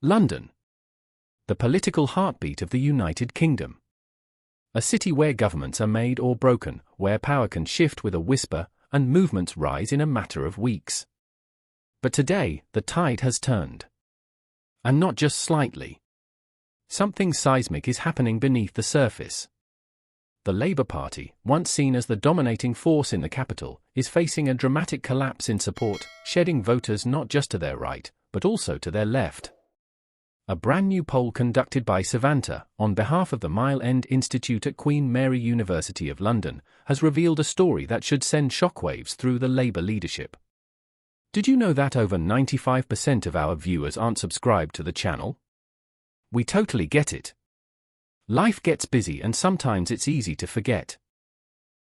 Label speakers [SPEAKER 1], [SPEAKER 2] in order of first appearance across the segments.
[SPEAKER 1] London, the political heartbeat of the United Kingdom. A city where governments are made or broken, where power can shift with a whisper, and movements rise in a matter of weeks. But today, the tide has turned. And not just slightly. Something seismic is happening beneath the surface. The Labour Party, once seen as the dominating force in the capital, is facing a dramatic collapse in support, shedding voters not just to their right, but also to their left. A brand new poll conducted by Savanta, on behalf of the Mile End Institute at Queen Mary University of London, has revealed a story that should send shockwaves through the Labour leadership. Did you know that over 95% of our viewers aren't subscribed to the channel? We totally get it. Life gets busy and sometimes it's easy to forget.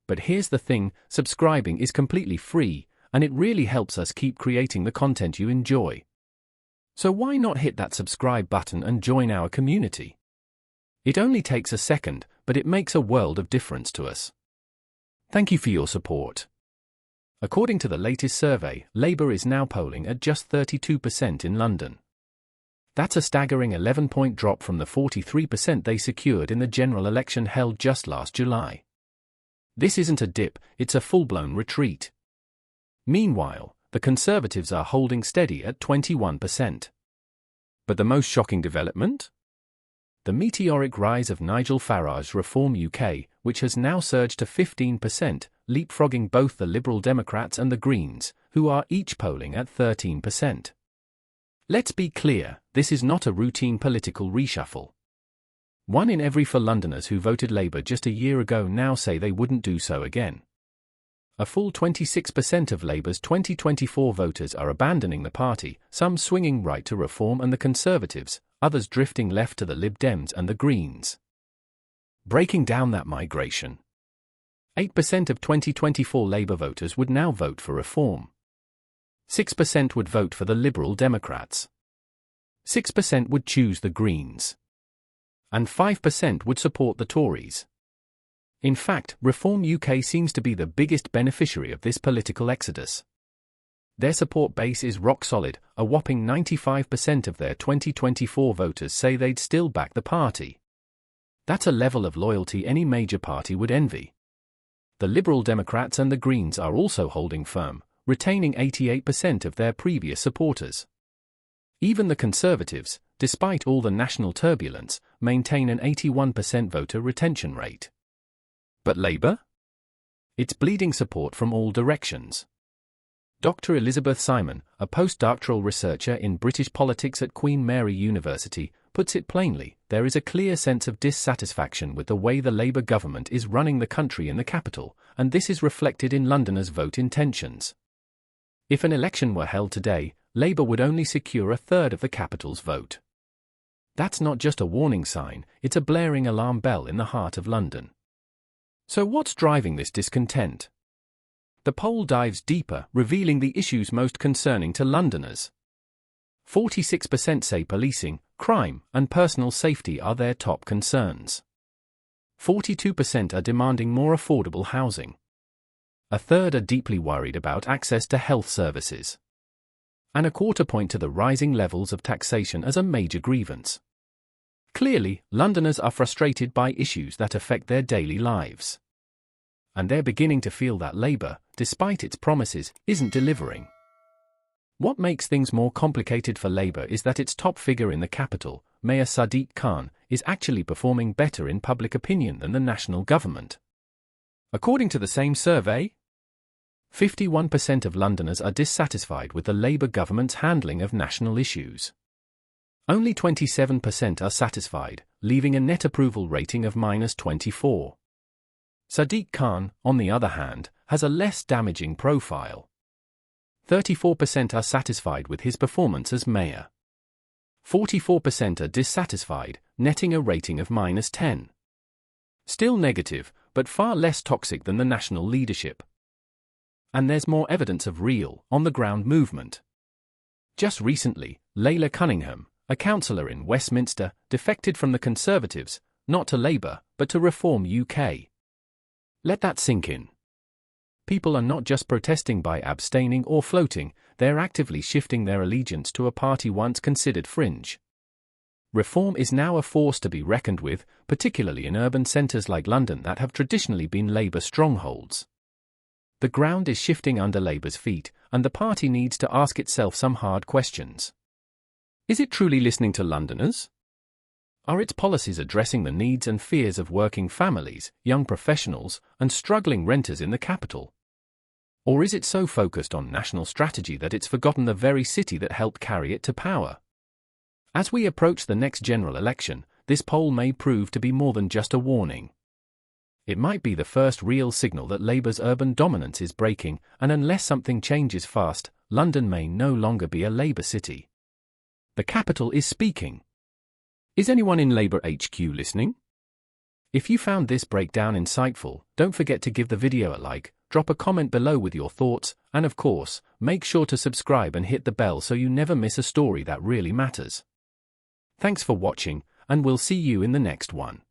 [SPEAKER 1] But here's the thing, subscribing is completely free, and it really helps us keep creating the content you enjoy. So why not hit that subscribe button and join our community? It only takes a second, but it makes a world of difference to us. Thank you for your support. According to the latest survey, Labour is now polling at just 32% in London. That's a staggering 11-point drop from the 43% they secured in the general election held just last July. This isn't a dip, it's a full-blown retreat. Meanwhile, the Conservatives are holding steady at 21%. But the most shocking development? The meteoric rise of Nigel Farage's Reform UK, which has now surged to 15%, leapfrogging both the Liberal Democrats and the Greens, who are each polling at 13%. Let's be clear, this is not a routine political reshuffle. 1 in every 4 Londoners who voted Labour just a year ago now say they wouldn't do so again. A full 26% of Labour's 2024 voters are abandoning the party, some swinging right to Reform and the Conservatives, others drifting left to the Lib Dems and the Greens. Breaking down that migration. 8% of 2024 Labour voters would now vote for Reform. 6% would vote for the Liberal Democrats. 6% would choose the Greens. And 5% would support the Tories. In fact, Reform UK seems to be the biggest beneficiary of this political exodus. Their support base is rock solid, a whopping 95% of their 2024 voters say they'd still back the party. That's a level of loyalty any major party would envy. The Liberal Democrats and the Greens are also holding firm, retaining 88% of their previous supporters. Even the Conservatives, despite all the national turbulence, maintain an 81% voter retention rate. But Labour? It's bleeding support from all directions. Dr. Elizabeth Simon, a postdoctoral researcher in British politics at Queen Mary University, puts it plainly, there is a clear sense of dissatisfaction with the way the Labour government is running the country in the capital, and this is reflected in Londoners' vote intentions. If an election were held today, Labour would only secure a third of the capital's vote. That's not just a warning sign, it's a blaring alarm bell in the heart of London. So what's driving this discontent? The poll dives deeper, revealing the issues most concerning to Londoners. 46% say policing, crime, and personal safety are their top concerns. 42% are demanding more affordable housing. A third are deeply worried about access to health services. And a quarter point to the rising levels of taxation as a major grievance. Clearly, Londoners are frustrated by issues that affect their daily lives. And they're beginning to feel that Labour, despite its promises, isn't delivering. What makes things more complicated for Labour is that its top figure in the capital, Mayor Sadiq Khan, is actually performing better in public opinion than the national government. According to the same survey, 51% of Londoners are dissatisfied with the Labour government's handling of national issues. Only 27% are satisfied, leaving a net approval rating of -24. Sadiq Khan, on the other hand, has a less damaging profile. 34% are satisfied with his performance as mayor. 44% are dissatisfied, netting a rating of -10. Still negative, but far less toxic than the national leadership. And there's more evidence of real, on-the-ground movement. Just recently, Layla Cunningham, a councillor in Westminster, defected from the Conservatives, not to Labour, but to Reform UK. Let that sink in. People are not just protesting by abstaining or floating, they're actively shifting their allegiance to a party once considered fringe. Reform is now a force to be reckoned with, particularly in urban centres like London that have traditionally been Labour strongholds. The ground is shifting under Labour's feet, and the party needs to ask itself some hard questions. Is it truly listening to Londoners? Are its policies addressing the needs and fears of working families, young professionals, and struggling renters in the capital? Or is it so focused on national strategy that it's forgotten the very city that helped carry it to power? As we approach the next general election, this poll may prove to be more than just a warning. It might be the first real signal that Labour's urban dominance is breaking, and unless something changes fast, London may no longer be a Labour city. The capital is speaking. Is anyone in Labour HQ listening? If you found this breakdown insightful, don't forget to give the video a like, drop a comment below with your thoughts, and of course, make sure to subscribe and hit the bell so you never miss a story that really matters. Thanks for watching, and we'll see you in the next one.